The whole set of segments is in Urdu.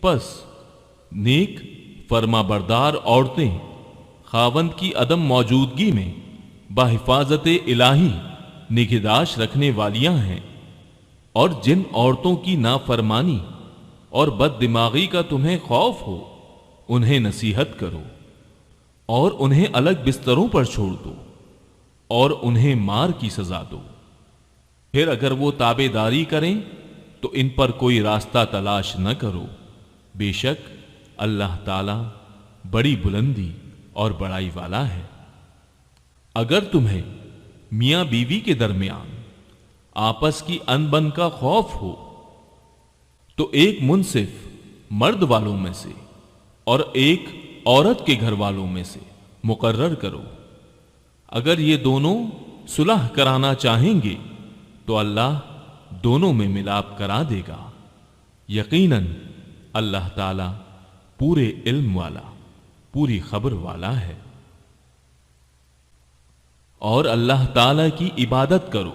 پس نیک فرما بردار عورتیں خاوند کی عدم موجودگی میں بحفاظت الہی نگہداشت رکھنے والیاں ہیں، اور جن عورتوں کی نافرمانی اور بد دماغی کا تمہیں خوف ہو انہیں نصیحت کرو اور انہیں الگ بستروں پر چھوڑ دو اور انہیں مار کی سزا دو۔ پھر اگر وہ تابع داری کریں تو ان پر کوئی راستہ تلاش نہ کرو، بے شک اللہ تعالی بڑی بلندی اور بڑائی والا ہے۔ اگر تمہیں میاں بیوی کے درمیان آپس کی انبن کا خوف ہو تو ایک منصف مرد والوں میں سے اور ایک عورت کے گھر والوں میں سے مقرر کرو۔ اگر یہ دونوں صلح کرانا چاہیں گے تو اللہ دونوں میں ملاپ کرا دے گا، یقیناً اللہ تعالی پورے علم والا، پوری خبر والا ہے۔ اور اللہ تعالی کی عبادت کرو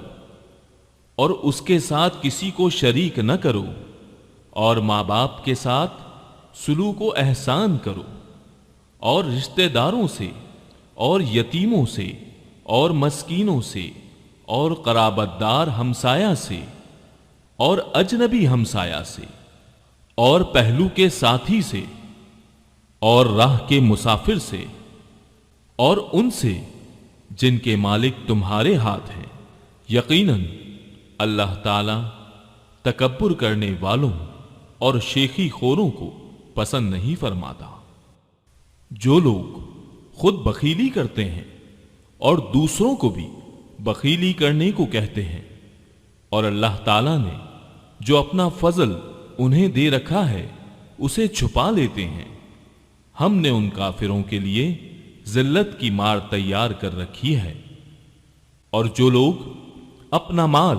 اور اس کے ساتھ کسی کو شریک نہ کرو، اور ماں باپ کے ساتھ سلوک و احسان کرو، اور رشتہ داروں سے اور یتیموں سے اور مسکینوں سے اور قرابت دار ہمسایہ سے اور اجنبی ہمسایہ سے اور پہلو کے ساتھی سے اور راہ کے مسافر سے اور ان سے جن کے مالک تمہارے ہاتھ ہیں، یقیناً اللہ تعالی تکبر کرنے والوں اور شیخی خوروں کو پسند نہیں فرماتا۔ جو لوگ خود بخیلی کرتے ہیں اور دوسروں کو بھی بخیلی کرنے کو کہتے ہیں، اور اللہ تعالیٰ نے جو اپنا فضل انہیں دے رکھا ہے اسے چھپا لیتے ہیں، ہم نے ان کافروں کے لیے ذلت کی مار تیار کر رکھی ہے۔ اور جو لوگ اپنا مال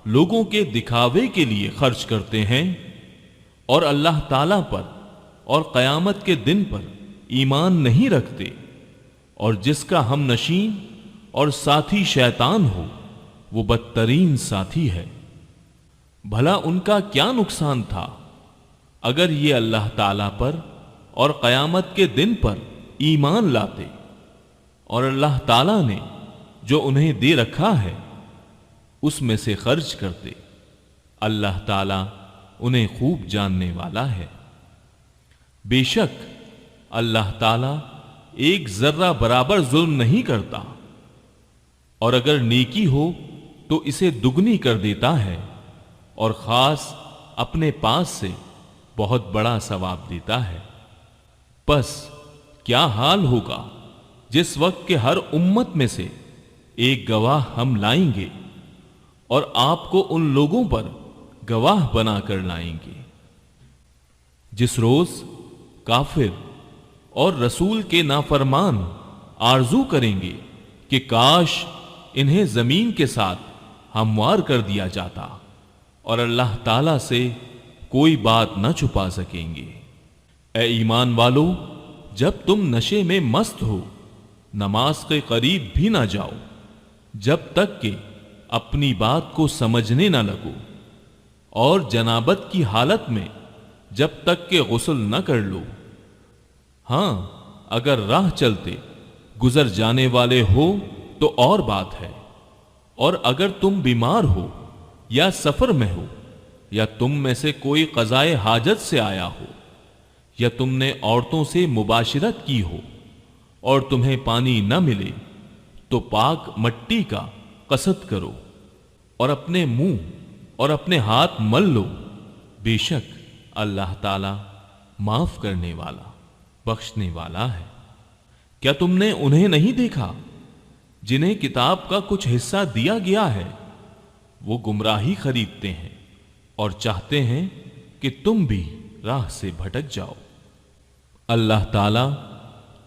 لوگوں کے دکھاوے کے لیے خرچ کرتے ہیں اور اللہ تعالیٰ پر اور قیامت کے دن پر ایمان نہیں رکھتے، اور جس کا ہم نشین اور ساتھی شیطان ہو وہ بدترین ساتھی ہے۔ بھلا ان کا کیا نقصان تھا اگر یہ اللہ تعالیٰ پر اور قیامت کے دن پر ایمان لاتے اور اللہ تعالیٰ نے جو انہیں دے رکھا ہے اس میں سے خرچ کرتے۔ اللہ تعالیٰ انہیں خوب جاننے والا ہے۔ بے شک اللہ تعالیٰ ایک ذرہ برابر ظلم نہیں کرتا، اور اگر نیکی ہو تو اسے دگنی کر دیتا ہے، اور خاص اپنے پاس سے بہت بڑا ثواب دیتا ہے۔ پس کیا حال ہوگا جس وقت کہ ہر امت میں سے ایک گواہ ہم لائیں گے اور آپ کو ان لوگوں پر گواہ بنا کر لائیں گے۔ جس روز کافر اور رسول کے نافرمان آرزو کریں گے کہ کاش انہیں زمین کے ساتھ ہموار کر دیا جاتا، اور اللہ تعالی سے کوئی بات نہ چھپا سکیں گے۔ اے ایمان والو، جب تم نشے میں مست ہو نماز کے قریب بھی نہ جاؤ جب تک کہ اپنی بات کو سمجھنے نہ لگو، اور جنابت کی حالت میں جب تک کہ غسل نہ کر لو۔ ہاں، اگر راہ چلتے گزر جانے والے ہو تو اور بات ہے، اور اگر تم بیمار ہو یا سفر میں ہو، یا تم میں سے کوئی قضائے حاجت سے آیا ہو، یا تم نے عورتوں سے مباشرت کی ہو اور تمہیں پانی نہ ملے، تو پاک مٹی کا قصد کرو اور اپنے منہ اور اپنے ہاتھ مل لو، بے شک اللہ تعالی معاف کرنے والا، بخشنے والا ہے۔ کیا تم نے انہیں نہیں دیکھا جنہیں کتاب کا کچھ حصہ دیا گیا ہے؟ وہ گمراہی خریدتے ہیں اور چاہتے ہیں کہ تم بھی راہ سے بھٹک جاؤ۔ اللہ تعالی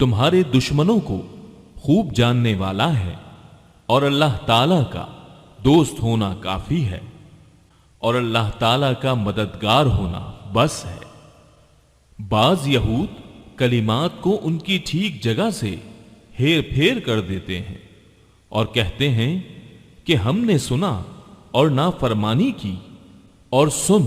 تمہارے دشمنوں کو خوب جاننے والا ہے، اور اللہ تعالی کا دوست ہونا کافی ہے، اور اللہ تعالی کا مددگار ہونا بس ہے۔ بعض یہود کلمات کو ان کی ٹھیک جگہ سے ہیر پھیر کر دیتے ہیں اور کہتے ہیں کہ ہم نے سنا اور نافرمانی کی، اور سن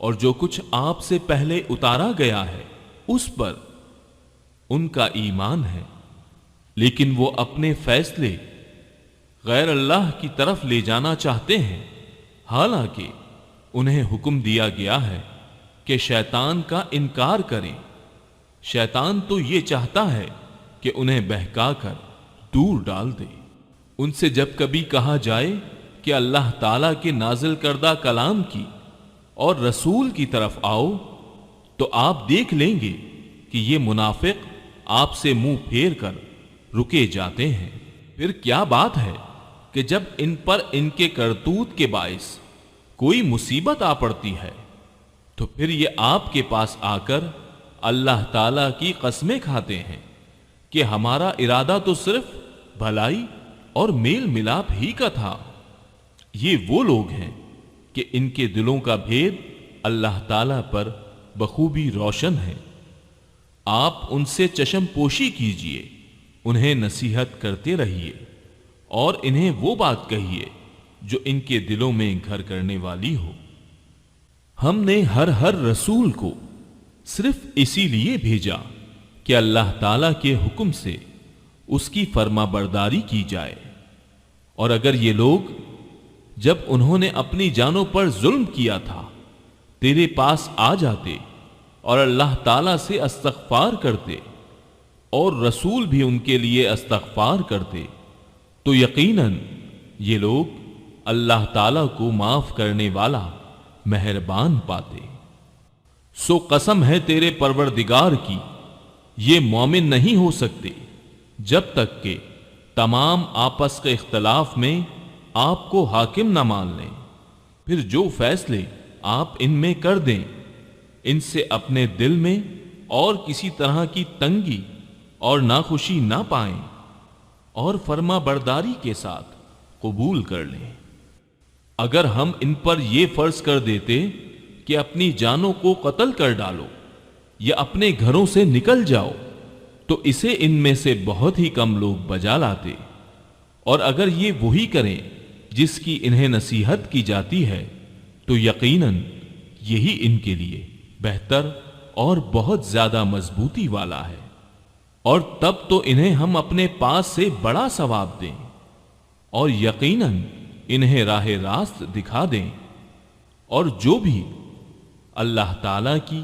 اور جو کچھ آپ سے پہلے اتارا گیا ہے اس پر ان کا ایمان ہے، لیکن وہ اپنے فیصلے غیر اللہ کی طرف لے جانا چاہتے ہیں، حالانکہ انہیں حکم دیا گیا ہے کہ شیطان کا انکار کریں۔ شیطان تو یہ چاہتا ہے کہ انہیں بہکا کر دور ڈال دے۔ ان سے جب کبھی کہا جائے کہ اللہ تعالیٰ کے نازل کردہ کلام کی اور رسول کی طرف آؤ، تو آپ دیکھ لیں گے کہ یہ منافق آپ سے منہ پھیر کر رکے جاتے ہیں۔ پھر کیا بات ہے کہ جب ان پر ان کے کرتوت کے باعث کوئی مصیبت آ پڑتی ہے تو پھر یہ آپ کے پاس آ کر اللہ تعالیٰ کی قسمیں کھاتے ہیں کہ ہمارا ارادہ تو صرف بھلائی اور میل ملاپ ہی کا تھا۔ یہ وہ لوگ ہیں کہ ان کے دلوں کا بھید اللہ تعالیٰ پر بخوبی روشن ہے۔ آپ ان سے چشم پوشی کیجئے، انہیں نصیحت کرتے رہیے اور انہیں وہ بات کہیے جو ان کے دلوں میں گھر کرنے والی ہو۔ ہم نے ہر رسول کو صرف اسی لیے بھیجا کہ اللہ تعالیٰ کے حکم سے اس کی فرما برداری کی جائے، اور اگر یہ لوگ جب انہوں نے اپنی جانوں پر ظلم کیا تھا تیرے پاس آ جاتے اور اللہ تعالیٰ سے استغفار کرتے اور رسول بھی ان کے لیے استغفار کرتے تو یقیناً یہ لوگ اللہ تعالیٰ کو معاف کرنے والا مہربان پاتے۔ سو قسم ہے تیرے پروردگار کی، یہ مومن نہیں ہو سکتے جب تک کہ تمام آپس کے اختلاف میں آپ کو حاکم نہ مان لیں، پھر جو فیصلے آپ ان میں کر دیں ان سے اپنے دل میں اور کسی طرح کی تنگی اور ناخوشی نہ پائیں اور فرما برداری کے ساتھ قبول کر لیں۔ اگر ہم ان پر یہ فرض کر دیتے کہ اپنی جانوں کو قتل کر ڈالو یا اپنے گھروں سے نکل جاؤ تو اسے ان میں سے بہت ہی کم لوگ بجا لاتے، اور اگر یہ وہی کریں جس کی انہیں نصیحت کی جاتی ہے تو یقیناً یہی ان کے لیے بہتر اور بہت زیادہ مضبوطی والا ہے، اور تب تو انہیں ہم اپنے پاس سے بڑا ثواب دیں اور یقیناً انہیں راہ راست دکھا دیں۔ اور جو بھی اللہ تعالیٰ کی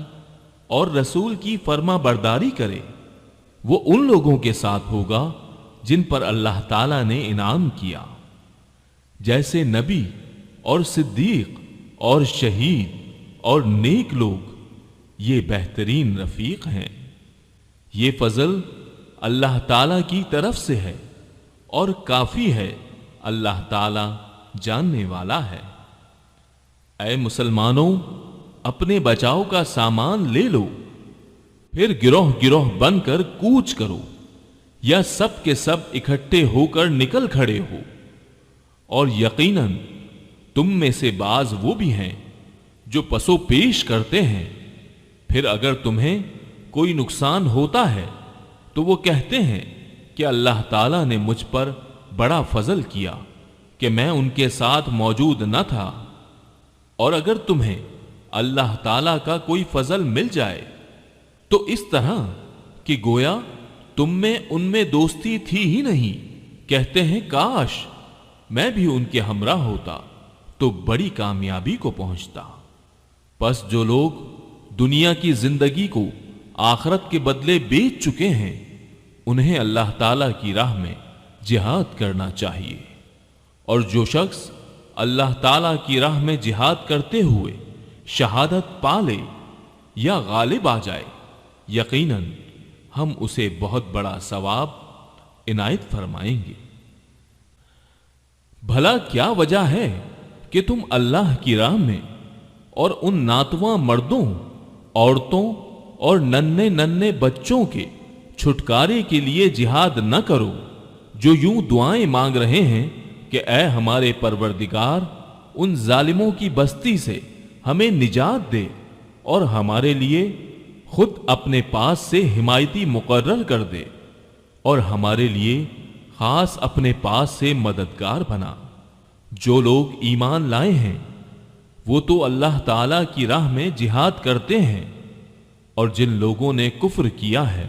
اور رسول کی فرما برداری کرے وہ ان لوگوں کے ساتھ ہوگا جن پر اللہ تعالیٰ نے انعام کیا، جیسے نبی اور صدیق اور شہید اور نیک لوگ، یہ بہترین رفیق ہیں۔ یہ فضل اللہ تعالیٰ کی طرف سے ہے اور کافی ہے، اللہ تعالیٰ جاننے والا ہے۔ اے مسلمانوں، اپنے بچاؤ کا سامان لے لو، پھر گروہ گروہ بن کر کوچ کرو، یا سب کے سب اکٹھے ہو کر نکل کھڑے ہو، اور یقیناً تم میں سے بعض وہ بھی ہیں جو پسو پیش کرتے ہیں، پھر اگر تمہیں کوئی نقصان ہوتا ہے تو وہ کہتے ہیں کہ اللہ تعالیٰ نے مجھ پر بڑا فضل کیا کہ میں ان کے ساتھ موجود نہ تھا، اور اگر تمہیں اللہ تعالیٰ کا کوئی فضل مل جائے تو اس طرح کہ گویا تم میں ان میں دوستی تھی ہی نہیں، کہتے ہیں کاش میں بھی ان کے ہمراہ ہوتا تو بڑی کامیابی کو پہنچتا۔ پس جو لوگ دنیا کی زندگی کو آخرت کے بدلے بیچ چکے ہیں انہیں اللہ تعالیٰ کی راہ میں جہاد کرنا چاہیے، اور جو شخص اللہ تعالیٰ کی راہ میں جہاد کرتے ہوئے شہادت پا لے یا غالب آ جائے یقیناً ہم اسے بہت بڑا ثواب عنایت فرمائیں گے۔ بھلا کیا وجہ ہے کہ تم اللہ کی راہ میں اور ان ناتواں مردوں، عورتوں اور ننھے ننھے بچوں کے چھٹکارے کے لیے جہاد نہ کرو، جو یوں دعائیں مانگ رہے ہیں کہ اے ہمارے پروردگار ان ظالموں کی بستی سے ہمیں نجات دے اور ہمارے لیے خود اپنے پاس سے حمایتی مقرر کر دے اور ہمارے لیے خاص اپنے پاس سے مددگار بنا۔ جو لوگ ایمان لائے ہیں وہ تو اللہ تعالی کی راہ میں جہاد کرتے ہیں، اور جن لوگوں نے کفر کیا ہے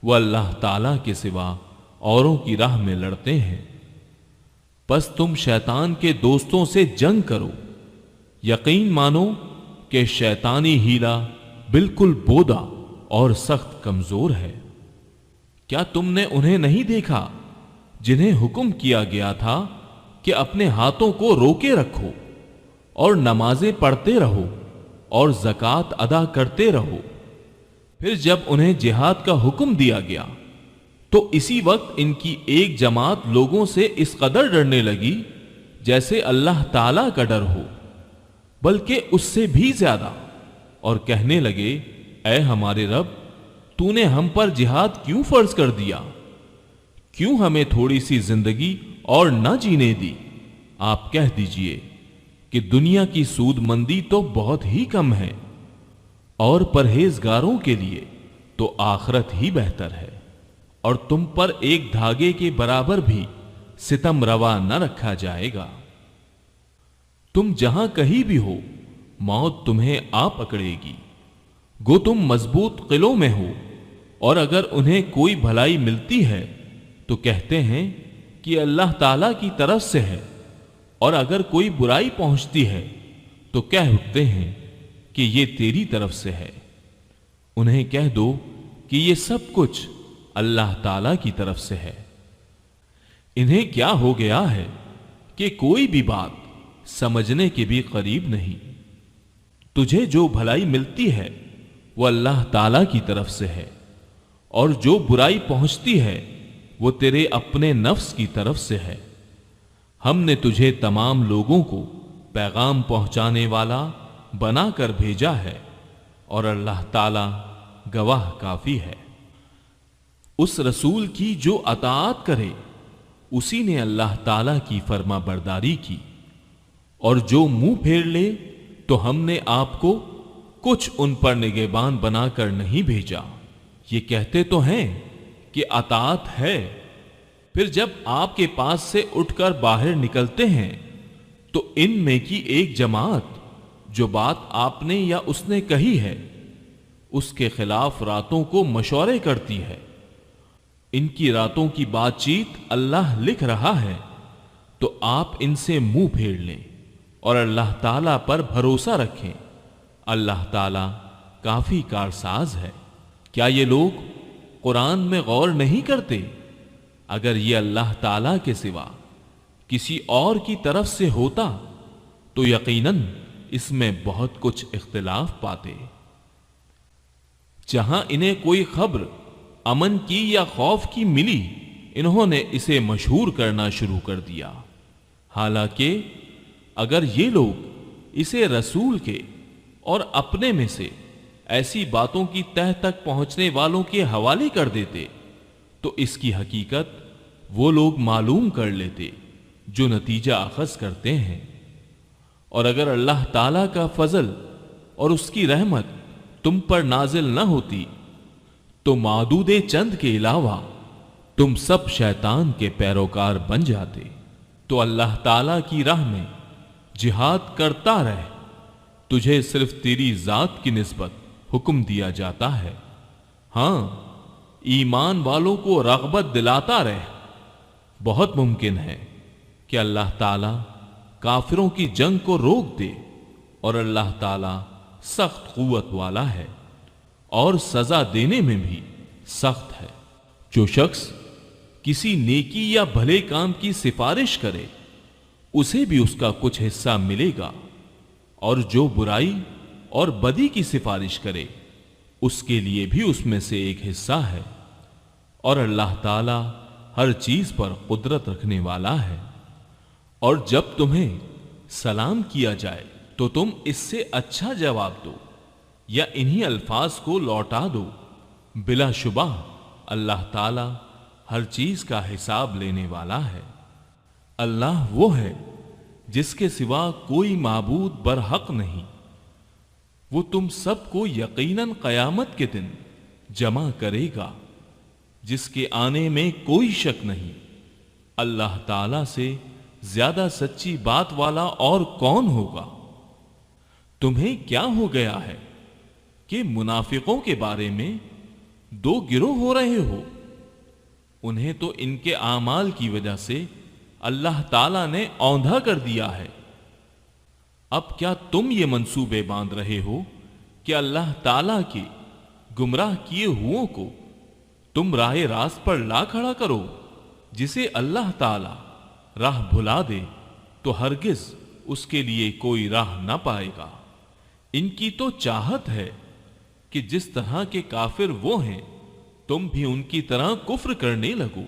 وہ اللہ تعالی کے سوا اوروں کی راہ میں لڑتے ہیں۔ بس تم شیطان کے دوستوں سے جنگ کرو، یقین مانو کہ شیطانی ہیلا بالکل بودا اور سخت کمزور ہے۔ کیا تم نے انہیں نہیں دیکھا جنہیں حکم کیا گیا تھا کہ اپنے ہاتھوں کو روکے رکھو اور نمازیں پڑھتے رہو اور زکوٰۃ ادا کرتے رہو؟ پھر جب انہیں جہاد کا حکم دیا گیا تو اسی وقت ان کی ایک جماعت لوگوں سے اس قدر ڈرنے لگی جیسے اللہ تعالی کا ڈر ہو، بلکہ اس سے بھی زیادہ، اور کہنے لگے اے ہمارے رب، تو نے ہم پر جہاد کیوں فرض کر دیا؟ کیوں ہمیں تھوڑی سی زندگی اور نہ جینے دی؟ آپ کہہ دیجئے کہ دنیا کی سود مندی تو بہت ہی کم ہے، اور پرہیزگاروں کے لیے تو آخرت ہی بہتر ہے، اور تم پر ایک دھاگے کے برابر بھی ستم روا نہ رکھا جائے گا۔ تم جہاں کہیں بھی ہو موت تمہیں آ پکڑے گی، گو تم مضبوط قلعوں میں ہو، اور اگر انہیں کوئی بھلائی ملتی ہے تو کہتے ہیں کہ اللہ تعالی کی طرف سے ہے، اور اگر کوئی برائی پہنچتی ہے تو کہہ اٹھتے ہیں کہ یہ تیری طرف سے ہے۔ انہیں کہہ دو کہ یہ سب کچھ اللہ تعالی کی طرف سے ہے۔ انہیں کیا ہو گیا ہے کہ کوئی بھی بات سمجھنے کے بھی قریب نہیں۔ تجھے جو بھلائی ملتی ہے وہ اللہ تعالی کی طرف سے ہے، اور جو برائی پہنچتی ہے وہ تیرے اپنے نفس کی طرف سے ہے۔ ہم نے تجھے تمام لوگوں کو پیغام پہنچانے والا بنا کر بھیجا ہے، اور اللہ تعالی گواہ کافی ہے۔ اس رسول کی جو اطاعت کرے اسی نے اللہ تعالی کی فرما برداری کی، اور جو منہ پھیر لے تو ہم نے آپ کو کچھ ان پر نگہبان بنا کر نہیں بھیجا۔ یہ کہتے تو ہیں کہ اطاعت ہے، پھر جب آپ کے پاس سے اٹھ کر باہر نکلتے ہیں تو ان میں کی ایک جماعت جو بات آپ نے یا اس نے کہی ہے اس کے خلاف راتوں کو مشورے کرتی ہے۔ ان کی راتوں کی بات چیت اللہ لکھ رہا ہے، تو آپ ان سے منہ پھیر لیں اور اللہ تعالیٰ پر بھروسہ رکھیں۔ اللہ تعالیٰ کافی کارساز ہے۔ کیا یہ لوگ قرآن میں غور نہیں کرتے؟ اگر یہ اللہ تعالیٰ کے سوا کسی اور کی طرف سے ہوتا تو یقیناً اس میں بہت کچھ اختلاف پاتے۔ جہاں انہیں کوئی خبر امن کی یا خوف کی ملی انہوں نے اسے مشہور کرنا شروع کر دیا، حالانکہ اگر یہ لوگ اسے رسول کے اور اپنے میں سے ایسی باتوں کی تہ تک پہنچنے والوں کے حوالے کر دیتے تو اس کی حقیقت وہ لوگ معلوم کر لیتے جو نتیجہ اخذ کرتے ہیں۔ اور اگر اللہ تعالیٰ کا فضل اور اس کی رحمت تم پر نازل نہ ہوتی تو معدود چند کے علاوہ تم سب شیطان کے پیروکار بن جاتے۔ تو اللہ تعالیٰ کی راہ میں جہاد کرتا رہ، تجھے صرف تیری ذات کی نسبت حکم دیا جاتا ہے۔ ہاں، ایمان والوں کو رغبت دلاتا رہ۔ بہت ممکن ہے کہ اللہ تعالیٰ کافروں کی جنگ کو روک دے، اور اللہ تعالیٰ سخت قوت والا ہے اور سزا دینے میں بھی سخت ہے۔ جو شخص کسی نیکی یا بھلے کام کی سفارش کرے اسے بھی اس کا کچھ حصہ ملے گا، اور جو برائی اور بدی کی سفارش کرے اس کے لیے بھی اس میں سے ایک حصہ ہے، اور اللہ تعالی ہر چیز پر قدرت رکھنے والا ہے۔ اور جب تمہیں سلام کیا جائے تو تم اس سے اچھا جواب دو یا انہی الفاظ کو لوٹا دو۔ بلا شبہ اللہ تعالی ہر چیز کا حساب لینے والا ہے۔ اللہ وہ ہے جس کے سوا کوئی معبود برحق نہیں۔ وہ تم سب کو یقیناً قیامت کے دن جمع کرے گا جس کے آنے میں کوئی شک نہیں۔ اللہ تعالی سے زیادہ سچی بات والا اور کون ہوگا؟ تمہیں کیا ہو گیا ہے کہ منافقوں کے بارے میں دو گروہ ہو رہے ہو؟ انہیں تو ان کے اعمال کی وجہ سے اللہ تعالیٰ نے اوندھا کر دیا ہے۔ اب کیا تم یہ منصوبے باندھ رہے ہو کہ اللہ تعالیٰ کے گمراہ کیے ہووں کو تم راہ راست پر لا کھڑا کرو؟ جسے اللہ تعالیٰ راہ بھلا دے تو ہرگز اس کے لیے کوئی راہ نہ پائے گا۔ ان کی تو چاہت ہے کہ جس طرح کے کافر وہ ہیں تم بھی ان کی طرح کفر کرنے لگو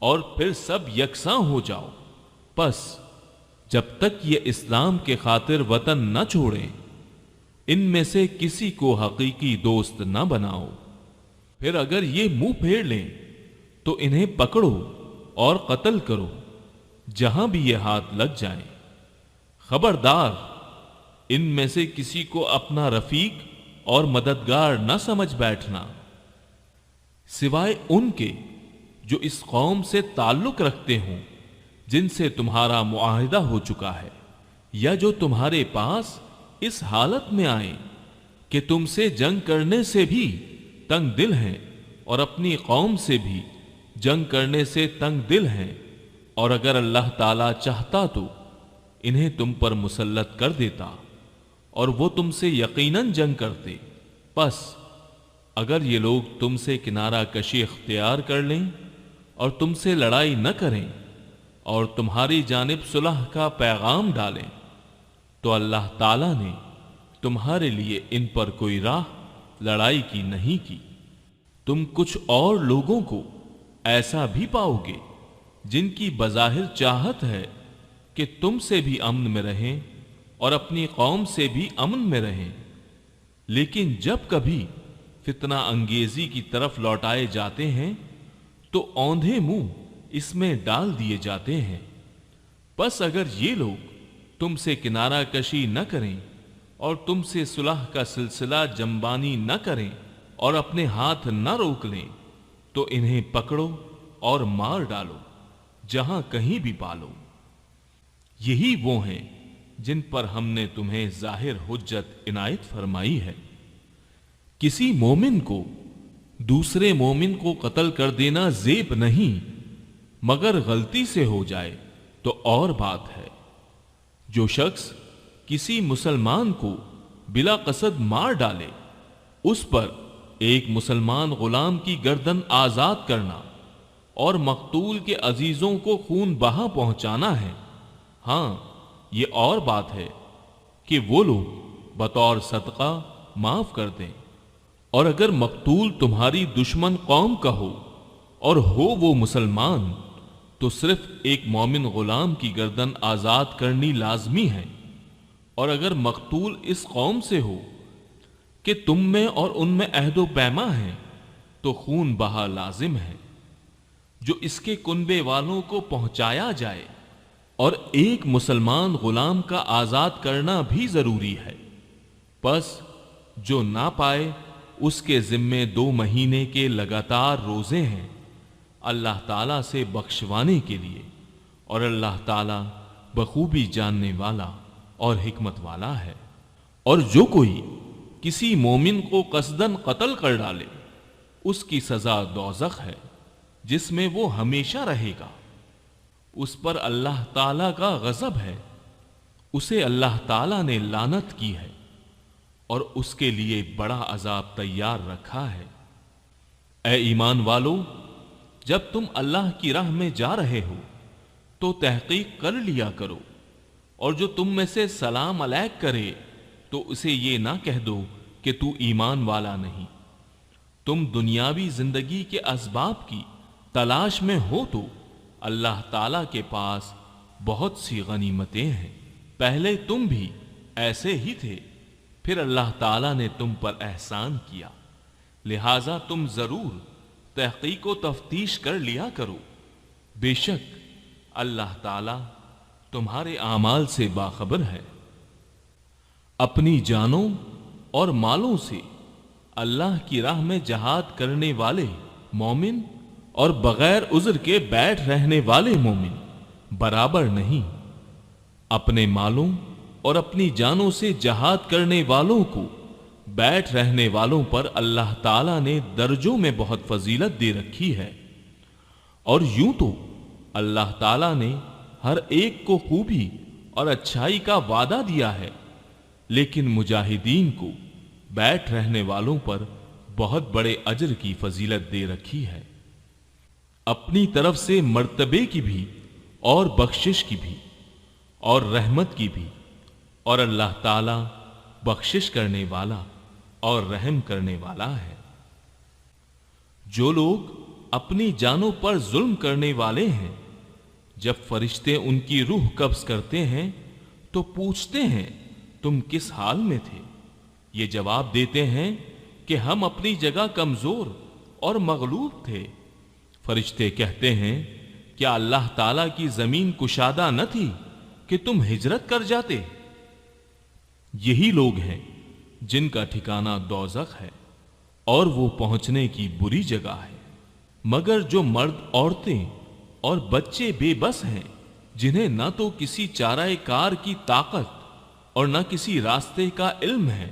اور پھر سب یکساں ہو جاؤ۔ پس جب تک یہ اسلام کے خاطر وطن نہ چھوڑیں ان میں سے کسی کو حقیقی دوست نہ بناؤ۔ پھر اگر یہ منہ پھیر لیں تو انہیں پکڑو اور قتل کرو جہاں بھی یہ ہاتھ لگ جائیں۔ خبردار ان میں سے کسی کو اپنا رفیق اور مددگار نہ سمجھ بیٹھنا، سوائے ان کے جو اس قوم سے تعلق رکھتے ہوں جن سے تمہارا معاہدہ ہو چکا ہے، یا جو تمہارے پاس اس حالت میں آئیں کہ تم سے جنگ کرنے سے بھی تنگ دل ہیں اور اپنی قوم سے بھی جنگ کرنے سے تنگ دل ہیں، اور اگر اللہ تعالیٰ چاہتا تو انہیں تم پر مسلط کر دیتا اور وہ تم سے یقیناً جنگ کرتے۔ پس اگر یہ لوگ تم سے کنارہ کشی اختیار کر لیں اور تم سے لڑائی نہ کریں اور تمہاری جانب صلح کا پیغام ڈالیں تو اللہ تعالیٰ نے تمہارے لیے ان پر کوئی راہ لڑائی کی نہیں کی۔ تم کچھ اور لوگوں کو ایسا بھی پاؤ گے جن کی بظاہر چاہت ہے کہ تم سے بھی امن میں رہیں اور اپنی قوم سے بھی امن میں رہیں، لیکن جب کبھی فتنہ انگیزی کی طرف لوٹائے جاتے ہیں تو اوندھے منہ اس میں ڈال دیے جاتے ہیں۔ بس اگر یہ لوگ تم سے کنارہ کشی نہ کریں اور تم سے صلح کا سلسلہ جنبانی نہ کریں اور اپنے ہاتھ نہ روک لیں تو انہیں پکڑو اور مار ڈالو جہاں کہیں بھی پالو۔ یہی وہ ہیں جن پر ہم نے تمہیں ظاہر حجت عنایت فرمائی ہے۔ کسی مومن کو دوسرے مومن کو قتل کر دینا زیب نہیں، مگر غلطی سے ہو جائے تو اور بات ہے۔ جو شخص کسی مسلمان کو بلا قصد مار ڈالے اس پر ایک مسلمان غلام کی گردن آزاد کرنا اور مقتول کے عزیزوں کو خون بہا پہنچانا ہے۔ ہاں یہ اور بات ہے کہ وہ لوگ بطور صدقہ معاف کر دیں، اور اگر مقتول تمہاری دشمن قوم کا ہو اور ہو وہ مسلمان تو صرف ایک مومن غلام کی گردن آزاد کرنی لازمی ہے، اور اگر مقتول اس قوم سے ہو کہ تم میں اور ان میں عہد و پیما ہے تو خون بہا لازم ہے جو اس کے کنبے والوں کو پہنچایا جائے، اور ایک مسلمان غلام کا آزاد کرنا بھی ضروری ہے۔ پس جو نہ پائے اس کے ذمے 2 مہینے کے لگاتار روزے ہیں اللہ تعالیٰ سے بخشوانے کے لیے، اور اللہ تعالیٰ بخوبی جاننے والا اور حکمت والا ہے۔ اور جو کوئی کسی مومن کو قصداً قتل کر ڈالے اس کی سزا دوزخ ہے جس میں وہ ہمیشہ رہے گا، اس پر اللہ تعالیٰ کا غضب ہے، اسے اللہ تعالیٰ نے لعنت کی ہے اور اس کے لیے بڑا عذاب تیار رکھا ہے۔ اے ایمان والو، جب تم اللہ کی راہ میں جا رہے ہو تو تحقیق کر لیا کرو، اور جو تم میں سے سلام علیک کرے تو اسے یہ نہ کہہ دو کہ تو ایمان والا نہیں۔ تم دنیاوی زندگی کے اسباب کی تلاش میں ہو تو اللہ تعالیٰ کے پاس بہت سی غنیمتیں ہیں۔ پہلے تم بھی ایسے ہی تھے، پھر اللہ تعالیٰ نے تم پر احسان کیا، لہذا تم ضرور تحقیق و تفتیش کر لیا کرو۔ بے شک اللہ تعالیٰ تمہارے اعمال سے باخبر ہے۔ اپنی جانوں اور مالوں سے اللہ کی راہ میں جہاد کرنے والے مومن اور بغیر عذر کے بیٹھ رہنے والے مومن برابر نہیں۔ اپنے مالوں اور اپنی جانوں سے جہاد کرنے والوں کو بیٹھ رہنے والوں پر اللہ تعالیٰ نے درجوں میں بہت فضیلت دے رکھی ہے۔ اور یوں تو اللہ تعالیٰ نے ہر ایک کو خوبی اور اچھائی کا وعدہ دیا ہے، لیکن مجاہدین کو بیٹھ رہنے والوں پر بہت بڑے اجر کی فضیلت دے رکھی ہے، اپنی طرف سے مرتبے کی بھی اور بخشش کی بھی اور رحمت کی بھی، اور اللہ تعالیٰ بخشش کرنے والا اور رحم کرنے والا ہے۔ جو لوگ اپنی جانوں پر ظلم کرنے والے ہیں، جب فرشتے ان کی روح قبض کرتے ہیں تو پوچھتے ہیں تم کس حال میں تھے؟ یہ جواب دیتے ہیں کہ ہم اپنی جگہ کمزور اور مغلوب تھے۔ فرشتے کہتے ہیں کیا اللہ تعالیٰ کی زمین کشادہ نہ تھی کہ تم ہجرت کر جاتے؟ یہی لوگ ہیں جن کا ٹھکانہ دوزخ ہے اور وہ پہنچنے کی بری جگہ ہے۔ مگر جو مرد، عورتیں اور بچے بے بس ہیں، جنہیں نہ تو کسی چارہ کار کی طاقت اور نہ کسی راستے کا علم ہے،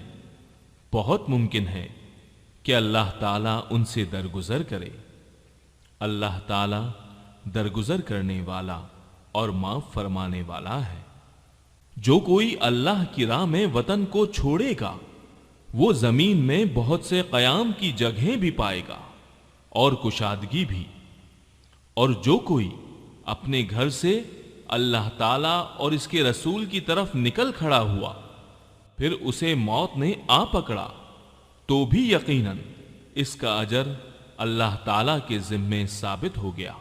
بہت ممکن ہے کہ اللہ تعالیٰ ان سے درگزر کرے۔ اللہ تعالیٰ درگزر کرنے والا اور معاف فرمانے والا ہے۔ جو کوئی اللہ کی راہ میں وطن کو چھوڑے گا، وہ زمین میں بہت سے قیام کی جگہیں بھی پائے گا اور کشادگی بھی۔ اور جو کوئی اپنے گھر سے اللہ تعالیٰ اور اس کے رسول کی طرف نکل کھڑا ہوا، پھر اسے موت نے آ پکڑا، تو بھی یقیناً اس کا اجر اللہ تعالیٰ کے ذمے ثابت ہو گیا،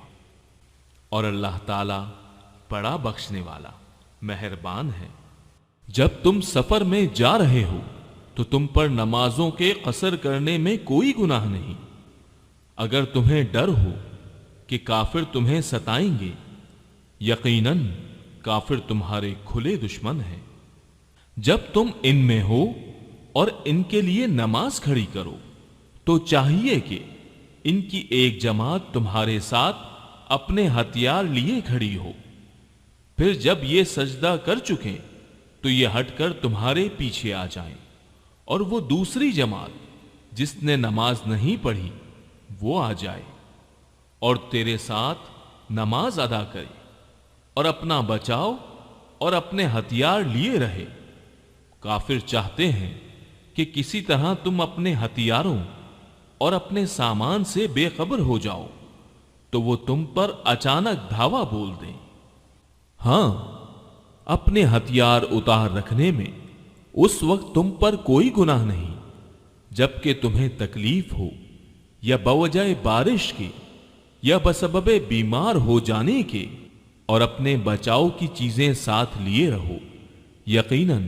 اور اللہ تعالیٰ بڑا بخشنے والا مہربان ہے۔ جب تم سفر میں جا رہے ہو تو تم پر نمازوں کے قصر کرنے میں کوئی گناہ نہیں، اگر تمہیں ڈر ہو کہ کافر تمہیں ستائیں گے، یقیناً کافر تمہارے کھلے دشمن ہیں۔ جب تم ان میں ہو اور ان کے لیے نماز کھڑی کرو تو چاہیے کہ ان کی ایک جماعت تمہارے ساتھ اپنے ہتھیار لیے کھڑی ہو، پھر جب یہ سجدہ کر چکے تو یہ ہٹ کر تمہارے پیچھے آ جائیں، اور وہ دوسری جماعت جس نے نماز نہیں پڑھی وہ آ جائے اور تیرے ساتھ نماز ادا کرے اور اپنا بچاؤ اور اپنے ہتھیار لیے رہے۔ کافر چاہتے ہیں کہ کسی طرح تم اپنے ہتھیاروں اور اپنے سامان سے بے خبر ہو جاؤ تو وہ تم پر اچانک دھاوا بول دیں۔ ہاں، اپنے ہتھیار اتار رکھنے میں اس وقت تم پر کوئی گناہ نہیں جبکہ تمہیں تکلیف ہو، یا بوجہ بارش کے، یا بسبب بیمار ہو جانے کے، اور اپنے بچاؤ کی چیزیں ساتھ لیے رہو۔ یقیناً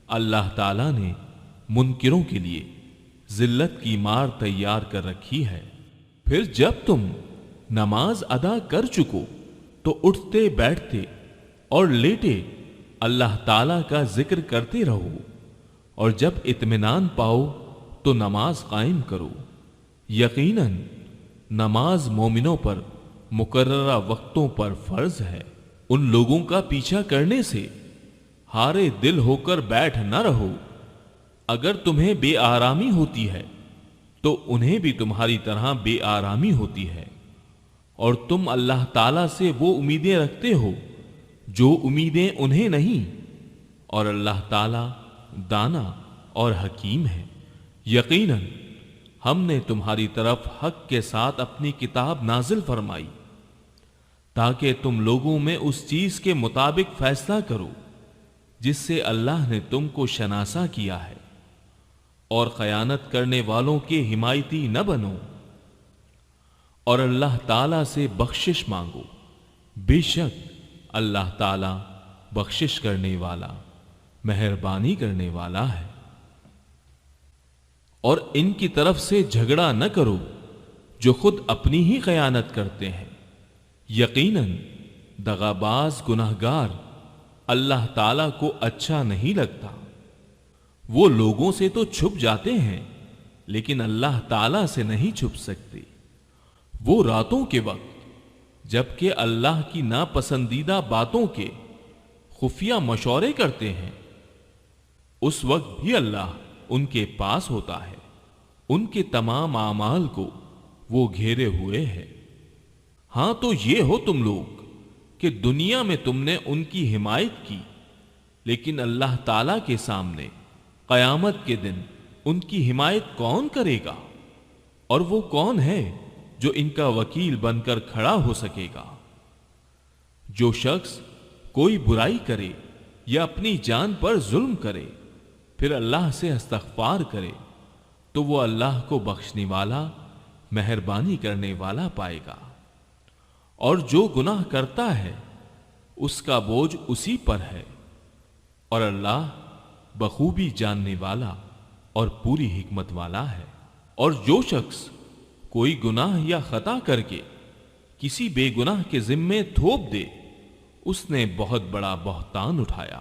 اللہ تعالیٰ نے منکروں کے لیے ذلت کی مار تیار کر رکھی ہے۔ پھر جب تم نماز ادا کر چکو تو اٹھتے بیٹھتے اور لیٹے اللہ تعالیٰ کا ذکر کرتے رہو، اور جب اطمینان پاؤ تو نماز قائم کرو۔ یقیناً نماز مومنوں پر مقررہ وقتوں پر فرض ہے۔ ان لوگوں کا پیچھا کرنے سے ہارے دل ہو کر بیٹھ نہ رہو۔ اگر تمہیں بے آرامی ہوتی ہے تو انہیں بھی تمہاری طرح بے آرامی ہوتی ہے، اور تم اللہ تعالیٰ سے وہ امیدیں رکھتے ہو جو امیدیں انہیں نہیں، اور اللہ تعالیٰ دانا اور حکیم ہے۔ یقیناً ہم نے تمہاری طرف حق کے ساتھ اپنی کتاب نازل فرمائی تاکہ تم لوگوں میں اس چیز کے مطابق فیصلہ کرو جس سے اللہ نے تم کو شناسا کیا ہے، اور خیانت کرنے والوں کے حمایتی نہ بنو، اور اللہ تعالیٰ سے بخشش مانگو، بے شک اللہ تعالیٰ بخشش کرنے والا مہربانی کرنے والا ہے۔ اور ان کی طرف سے جھگڑا نہ کرو جو خود اپنی ہی خیانت کرتے ہیں۔ یقیناً دغاباز گناہگار اللہ تعالیٰ کو اچھا نہیں لگتا۔ وہ لوگوں سے تو چھپ جاتے ہیں لیکن اللہ تعالیٰ سے نہیں چھپ سکتے۔ وہ راتوں کے وقت جبکہ اللہ کی ناپسندیدہ باتوں کے خفیہ مشورے کرتے ہیں، اس وقت بھی اللہ ان کے پاس ہوتا ہے، ان کے تمام اعمال کو وہ گھیرے ہوئے ہے۔ ہاں تو یہ ہو تم لوگ کہ دنیا میں تم نے ان کی حمایت کی، لیکن اللہ تعالی کے سامنے قیامت کے دن ان کی حمایت کون کرے گا؟ اور وہ کون ہے جو ان کا وکیل بن کر کھڑا ہو سکے گا؟ جو شخص کوئی برائی کرے یا اپنی جان پر ظلم کرے پھر اللہ سے استغفار کرے تو وہ اللہ کو بخشنے والا، مہربانی کرنے والا پائے گا، اور جو گناہ کرتا ہے اس کا بوجھ اسی پر ہے، اور اللہ بخوبی جاننے والا اور پوری حکمت والا ہے۔ اور جو شخص کوئی گناہ یا خطا کر کے کسی بے گناہ کے ذمے تھوپ دے، اس نے بہت بڑا بہتان اٹھایا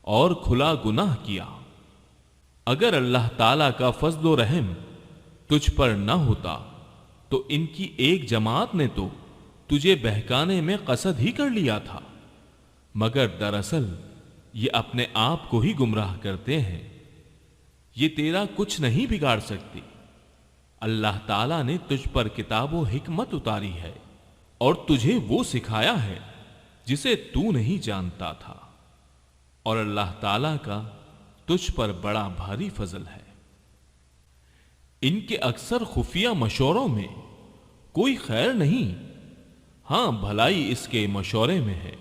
اور کھلا گناہ کیا۔ اگر اللہ تعالی کا فضل و رحم تجھ پر نہ ہوتا تو ان کی ایک جماعت نے تو تجھے بہکانے میں قصد ہی کر لیا تھا، مگر دراصل یہ اپنے آپ کو ہی گمراہ کرتے ہیں۔ یہ تیرا کچھ نہیں بگاڑ سکتی۔ اللہ تعالیٰ نے تجھ پر کتاب و حکمت اتاری ہے اور تجھے وہ سکھایا ہے جسے تو نہیں جانتا تھا، اور اللہ تعالیٰ کا تجھ پر بڑا بھاری فضل ہے۔ ان کے اکثر خفیہ مشوروں میں کوئی خیر نہیں، ہاں بھلائی اس کے مشورے میں ہے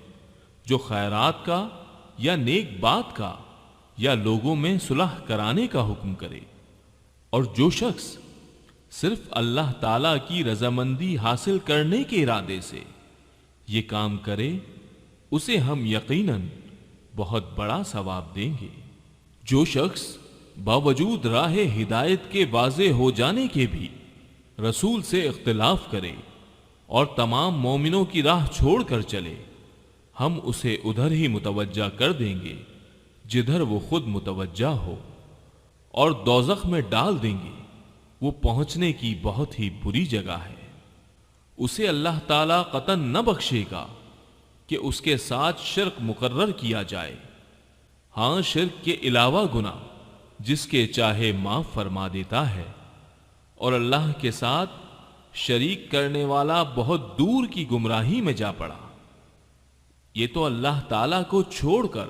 جو خیرات کا یا نیک بات کا یا لوگوں میں صلح کرانے کا حکم کرے۔ اور جو شخص صرف اللہ تعالیٰ کی رضامندی حاصل کرنے کے ارادے سے یہ کام کرے اسے ہم یقیناً بہت بڑا ثواب دیں گے۔ جو شخص باوجود راہ ہدایت کے واضح ہو جانے کے بھی رسول سے اختلاف کرے اور تمام مومنوں کی راہ چھوڑ کر چلے، ہم اسے ادھر ہی متوجہ کر دیں گے جدھر وہ خود متوجہ ہو، اور دوزخ میں ڈال دیں گے، وہ پہنچنے کی بہت ہی بری جگہ ہے۔ اسے اللہ تعالیٰ قطعاً نہ بخشے گا کہ اس کے ساتھ شرک مقرر کیا جائے۔ ہاں شرک کے علاوہ گناہ جس کے چاہے معاف فرما دیتا ہے، اور اللہ کے ساتھ شریک کرنے والا بہت دور کی گمراہی میں جا پڑا۔ یہ تو اللہ تعالیٰ کو چھوڑ کر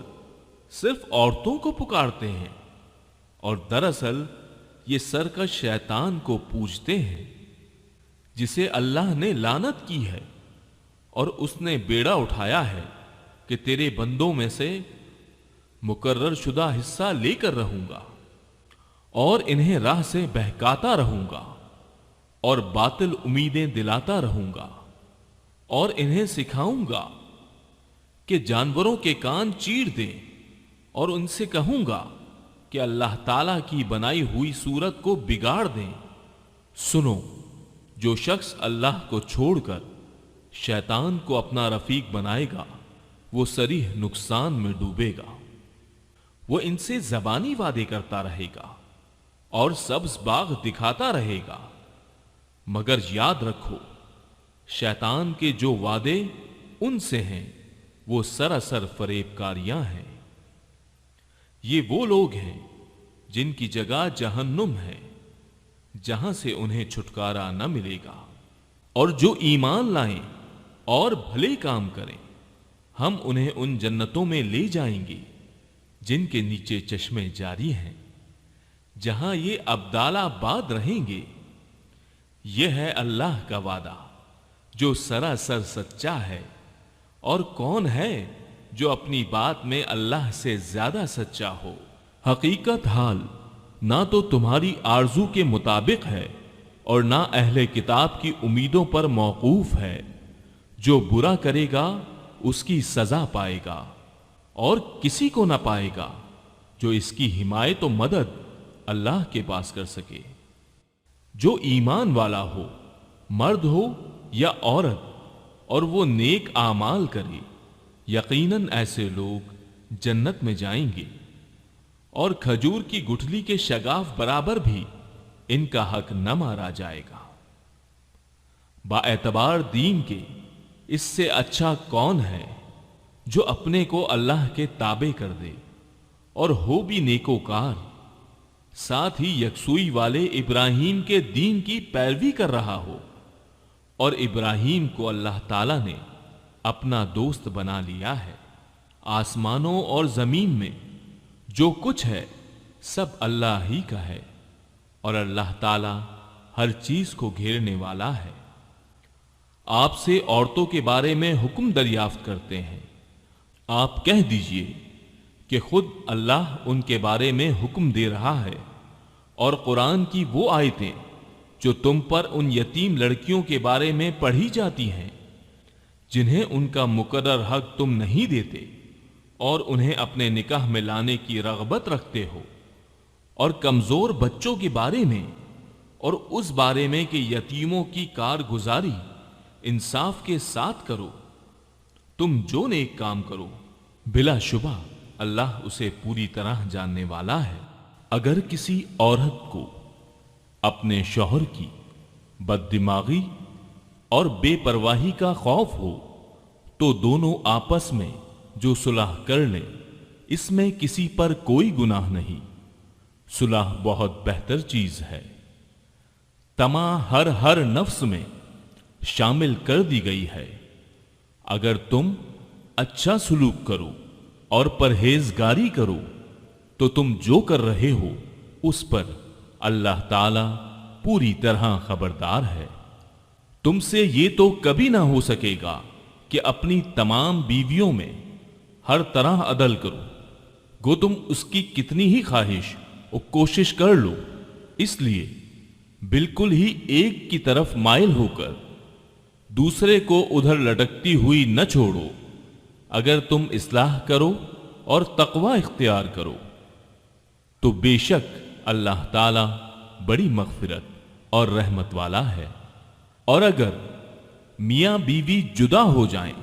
صرف عورتوں کو پکارتے ہیں، اور دراصل یہ سرکش شیطان کو پوجتے ہیں جسے اللہ نے لعنت کی ہے، اور اس نے بیڑا اٹھایا ہے کہ تیرے بندوں میں سے مقرر شدہ حصہ لے کر رہوں گا اور انہیں راہ سے بہکاتا رہوں گا اور باطل امیدیں دلاتا رہوں گا، اور انہیں سکھاؤں گا کہ جانوروں کے کان چیر دیں، اور ان سے کہوں گا کہ اللہ تعالیٰ کی بنائی ہوئی صورت کو بگاڑ دیں۔ سنو، جو شخص اللہ کو چھوڑ کر شیطان کو اپنا رفیق بنائے گا وہ صریح نقصان میں ڈوبے گا۔ وہ ان سے زبانی وعدے کرتا رہے گا اور سبز باغ دکھاتا رہے گا، مگر یاد رکھو شیطان کے جو وعدے ان سے ہیں وہ سراسر فریب کاریاں ہیں۔ یہ وہ لوگ ہیں جن کی جگہ جہنم ہے، جہاں سے انہیں چھٹکارا نہ ملے گا۔ اور جو ایمان لائیں اور بھلے کام کریں ہم انہیں ان جنتوں میں لے جائیں گے جن کے نیچے چشمے جاری ہیں، جہاں یہ ابدال آباد رہیں گے۔ یہ ہے اللہ کا وعدہ جو سراسر سچا ہے، اور کون ہے جو اپنی بات میں اللہ سے زیادہ سچا ہو؟ حقیقت حال نہ تو تمہاری آرزو کے مطابق ہے اور نہ اہل کتاب کی امیدوں پر موقوف ہے۔ جو برا کرے گا اس کی سزا پائے گا، اور کسی کو نہ پائے گا جو اس کی حمایت و مدد اللہ کے پاس کر سکے۔ جو ایمان والا ہو، مرد ہو یا عورت، اور وہ نیک اعمال کرے، یقیناً ایسے لوگ جنت میں جائیں گے، اور کھجور کی گٹھلی کے شگاف برابر بھی ان کا حق نہ مارا جائے گا۔ با اعتبار دین کے اس سے اچھا کون ہے جو اپنے کو اللہ کے تابع کر دے اور ہو بھی نیکوکار، ساتھ ہی یکسوئی والے ابراہیم کے دین کی پیروی کر رہا ہو، اور ابراہیم کو اللہ تعالی نے اپنا دوست بنا لیا ہے۔ آسمانوں اور زمین میں جو کچھ ہے سب اللہ ہی کا ہے، اور اللہ تعالی ہر چیز کو گھیرنے والا ہے۔ آپ سے عورتوں کے بارے میں حکم دریافت کرتے ہیں، آپ کہہ دیجئے کہ خود اللہ ان کے بارے میں حکم دے رہا ہے، اور قرآن کی وہ آیتیں جو تم پر ان یتیم لڑکیوں کے بارے میں پڑھی جاتی ہیں جنہیں ان کا مقرر حق تم نہیں دیتے، اور انہیں اپنے نکاح میں لانے کی رغبت رکھتے ہو، اور کمزور بچوں کے بارے میں، اور اس بارے میں کہ یتیموں کی کارگزاری انصاف کے ساتھ کرو، تم جو نیک کام کرو بلا شبہ اللہ اسے پوری طرح جاننے والا ہے۔ اگر کسی عورت کو اپنے شوہر کی بد دماغی اور بے پرواہی کا خوف ہو تو دونوں آپس میں جو صلح کر لیں، اس میں کسی پر کوئی گناہ نہیں۔ صلح بہت بہتر چیز ہے۔ طمع ہر نفس میں شامل کر دی گئی ہے۔ اگر تم اچھا سلوک کرو اور پرہیزگاری کرو تو تم جو کر رہے ہو اس پر اللہ تعالی پوری طرح خبردار ہے۔ تم سے یہ تو کبھی نہ ہو سکے گا کہ اپنی تمام بیویوں میں ہر طرح عدل کرو، گو تم اس کی کتنی ہی خواہش اور کوشش کر لو، اس لیے بالکل ہی ایک کی طرف مائل ہو کر دوسرے کو ادھر لٹکتی ہوئی نہ چھوڑو۔ اگر تم اصلاح کرو اور تقوی اختیار کرو تو بے شک اللہ تعالی بڑی مغفرت اور رحمت والا ہے۔ اور اگر میاں بیوی جدا ہو جائیں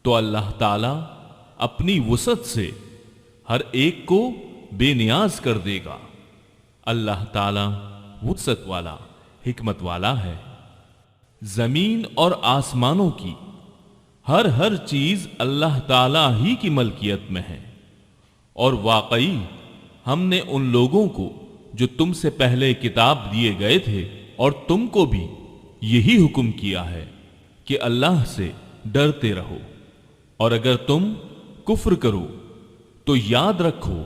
تو اللہ تعالی اپنی وسعت سے ہر ایک کو بے نیاز کر دے گا۔ اللہ تعالی وسعت والا، حکمت والا ہے۔ زمین اور آسمانوں کی ہر چیز اللہ تعالی ہی کی ملکیت میں ہے، اور واقعی ہم نے ان لوگوں کو جو تم سے پہلے کتاب دیے گئے تھے اور تم کو بھی یہی حکم کیا ہے کہ اللہ سے ڈرتے رہو، اور اگر تم کفر کرو تو یاد رکھو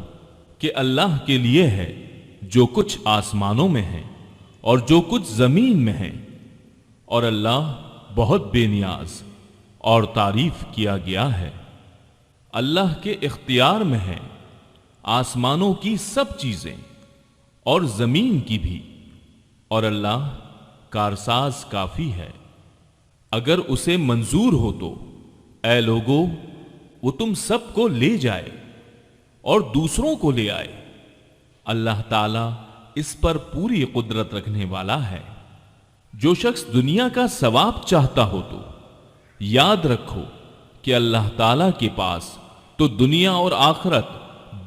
کہ اللہ کے لیے ہے جو کچھ آسمانوں میں ہے اور جو کچھ زمین میں ہے، اور اللہ بہت بے نیاز اور تعریف کیا گیا ہے۔ اللہ کے اختیار میں ہے آسمانوں کی سب چیزیں اور زمین کی بھی، اور اللہ کارساز کافی ہے۔ اگر اسے منظور ہو تو اے لوگو وہ تم سب کو لے جائے اور دوسروں کو لے آئے۔ اللہ تعالی اس پر پوری قدرت رکھنے والا ہے۔ جو شخص دنیا کا ثواب چاہتا ہو تو یاد رکھو کہ اللہ تعالی کے پاس تو دنیا اور آخرت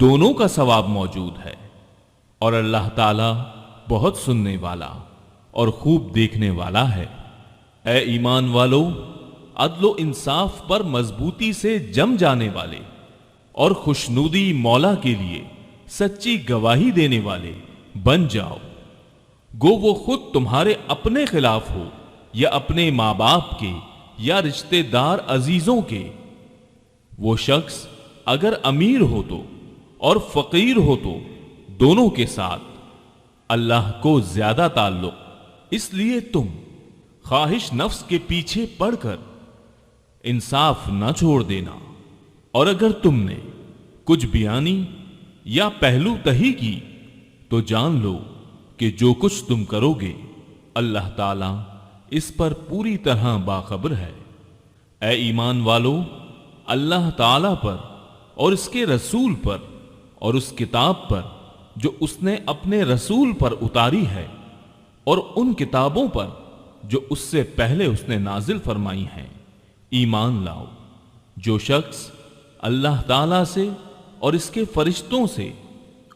دونوں کا ثواب موجود ہے، اور اللہ تعالی بہت سننے والا اور خوب دیکھنے والا ہے۔ اے ایمان والو، عدل و انصاف پر مضبوطی سے جم جانے والے اور خوشنودی مولا کے لیے سچی گواہی دینے والے بن جاؤ، گو وہ خود تمہارے اپنے خلاف ہو یا اپنے ماں باپ کے یا رشتے دار عزیزوں کے۔ وہ شخص اگر امیر ہو تو اور فقیر ہو تو دونوں کے ساتھ اللہ کو زیادہ تعلق، اس لیے تم خواہش نفس کے پیچھے پڑ کر انصاف نہ چھوڑ دینا، اور اگر تم نے کچھ بیانی یا پہلو تہی کی تو جان لو کہ جو کچھ تم کرو گے اللہ تعالی اس پر پوری طرح باخبر ہے۔ اے ایمان والو، اللہ تعالی پر اور اس کے رسول پر اور اس کتاب پر جو اس نے اپنے رسول پر اتاری ہے اور ان کتابوں پر جو اس سے پہلے اس نے نازل فرمائی ہیں ایمان لاؤ۔ جو شخص اللہ تعالی سے اور اس کے فرشتوں سے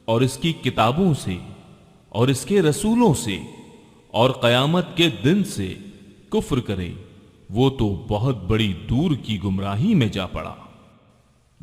اور اس کی کتابوں سے اور اس کے رسولوں سے اور قیامت کے دن سے کفر کرے وہ تو بہت بڑی دور کی گمراہی میں جا پڑا۔